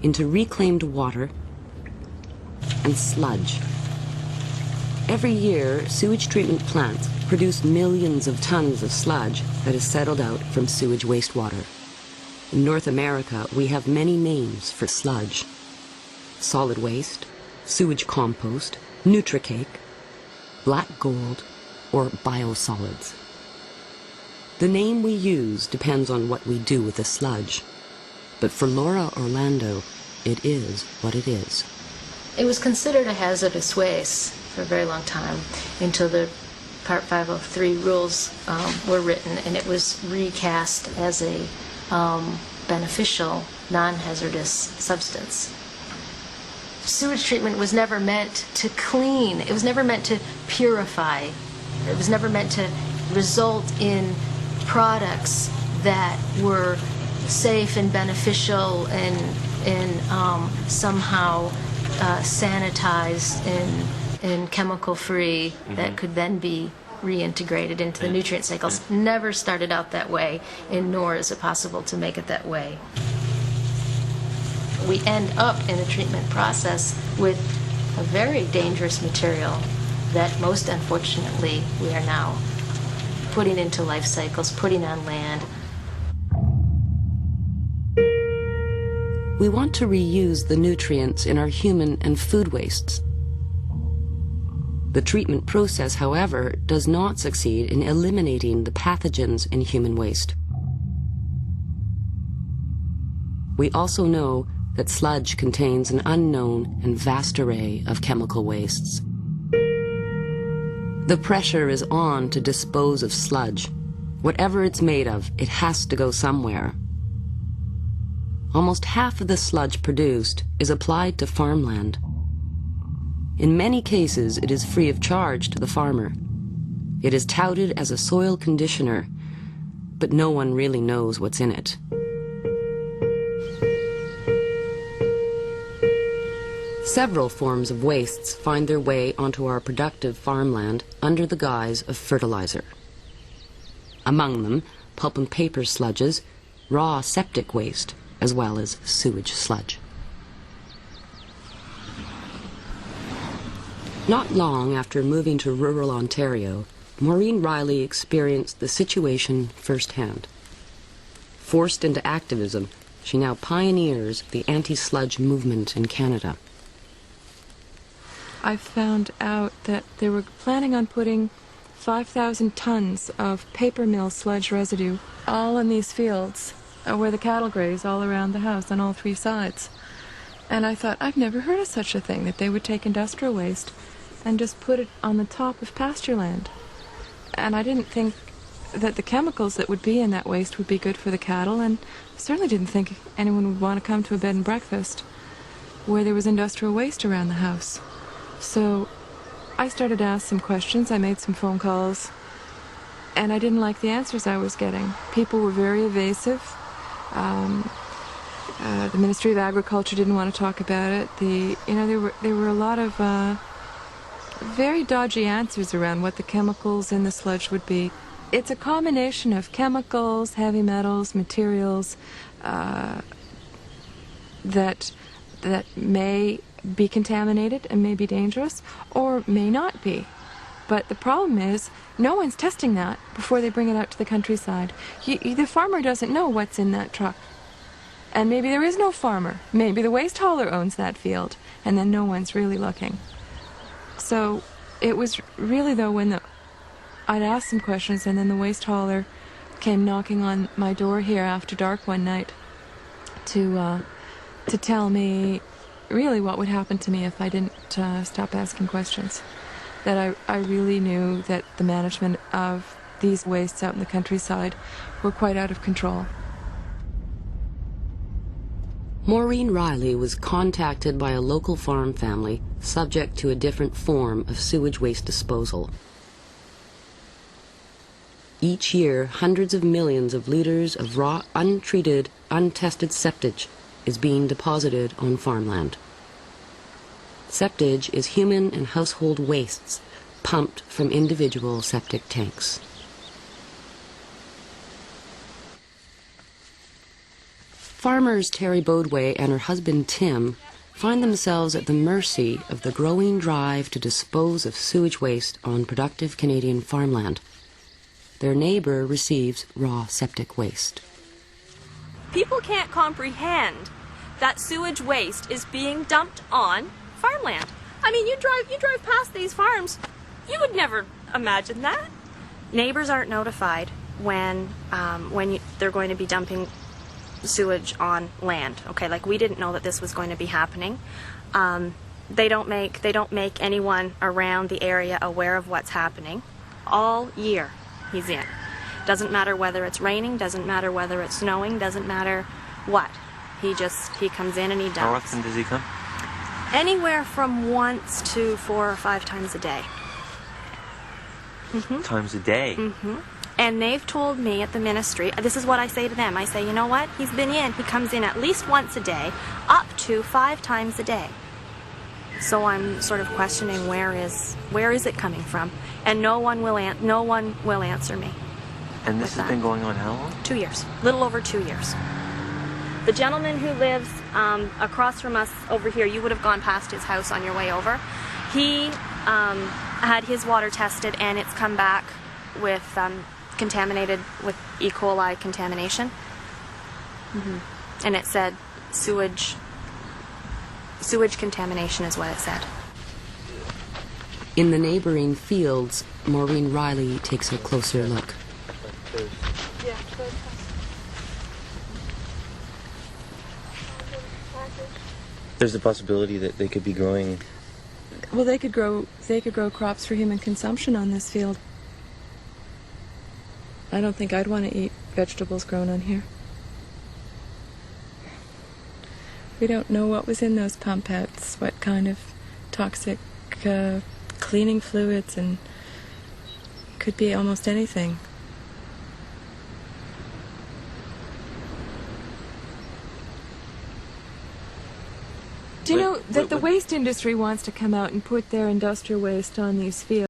into reclaimed water and sludge. Every year, sewage treatment plants produce millions of tons of sludge that is settled out from sewage wastewater. In North America, we have many names for sludge: solid waste, sewage compost, Nutricake, black gold, or biosolids. The name we use depends on what we do with the sludge, but for Laura Orlando, it is what it is. It was considered a hazardous waste for a very long time until the Part 503 rules were written, and it was recast as a beneficial, non-hazardous substance. Sewage treatment was never meant to clean. It was never meant to purify. It was never meant to result in products that were safe and beneficial and somehow sanitized and chemical-free that could then be reintegrated into the nutrient cycles. Never started out that way, and nor is it possible to make it that way. We end up in a treatment process with a very dangerous material that most unfortunately we are now putting into life cycles, putting on land. We want to reuse the nutrients in our human and food wastes. The treatment process, however, does not succeed in eliminating the pathogens in human waste. We also know that sludge contains an unknown and vast array of chemical wastes. The pressure is on to dispose of sludge. Whatever it's made of, it has to go somewhere. Almost half of the sludge produced is applied to farmland. In many cases, it is free of charge to the farmer. It is touted as a soil conditioner, but no one really knows what's in it. Several forms of wastes find their way onto our productive farmland under the guise of fertilizer. Among them, pulp and paper sludges, raw septic waste, as well as sewage sludge. Not long after moving to rural Ontario, Maureen Riley experienced the situation firsthand. Forced into activism, she now pioneers the anti-sludge movement in Canada. I found out that they were planning on putting 5,000 tons of paper mill sludge residue all in these fields where the cattle graze all around the house on all three sides. And I thought, I've never heard of such a thing, that they would take industrial waste and just put it on the top of pasture land. And I didn't think that the chemicals that would be in that waste would be good for the cattle, and certainly didn't think anyone would want to come to a bed and breakfast where there was industrial waste around the house. So I started to ask some questions. I made some phone calls, and I didn't like the answers I was getting. People were very evasive. The Ministry of Agriculture didn't want to talk about it. There were a lot of very dodgy answers around what the chemicals in the sludge would be. It's a combination of chemicals, heavy metals, materials that may be contaminated and may be dangerous, or may not be. But the problem is, no one's testing that before they bring it out to the countryside. The farmer doesn't know what's in that truck. And maybe there is no farmer. Maybe the waste hauler owns that field, and then no one's really looking. So it was really, though, when I'd asked some questions, and then the waste hauler came knocking on my door here after dark one night to tell me really what would happen to me if I didn't stop asking questions. That I really knew that the management of these wastes out in the countryside were quite out of control. Maureen Riley was contacted by a local farm family subject to a different form of sewage waste disposal. Each year, hundreds of millions of liters of raw, untreated, untested septage is being deposited on farmland. Septage is human and household wastes pumped from individual septic tanks. Farmers Terry Bodway and her husband Tim find themselves at the mercy of the growing drive to dispose of sewage waste on productive Canadian farmland. Their neighbor receives raw septic waste. People can't comprehend that sewage waste is being dumped on farmland. I mean, you drive past these farms, you would never imagine that. Neighbors aren't notified when they're going to be dumping sewage on land. Okay, like we didn't know that this was going to be happening. They don't make anyone around the area aware of what's happening. All year he's in. Doesn't matter whether it's raining, doesn't matter whether it's snowing, doesn't matter what. He comes in and he dumps. How often does he come? Anywhere from once to 4 or 5 times a day. Times a day? Mm-hmm. And they've told me at the ministry, this is what I say to them. I say, you know what? He comes in at least once a day, up to 5 times a day. So I'm sort of questioning where is it coming from? And no one will answer me. And this has been going on how long? 2 years. Little over 2 years. The gentleman who lives across from us over here, you would have gone past his house on your way over. He had his water tested and it's come back with contaminated with E. coli contamination. And it said sewage contamination is what it said. In the neighboring fields, Maureen Riley takes a closer look. There's a possibility that they could be growing. Well, they could grow crops for human consumption on this field. I don't think I'd want to eat vegetables grown on here. We don't know what was in those pump outs, what kind of toxic cleaning fluids, and could be almost anything. Do you know that the waste industry wants to come out and put their industrial waste on these fields?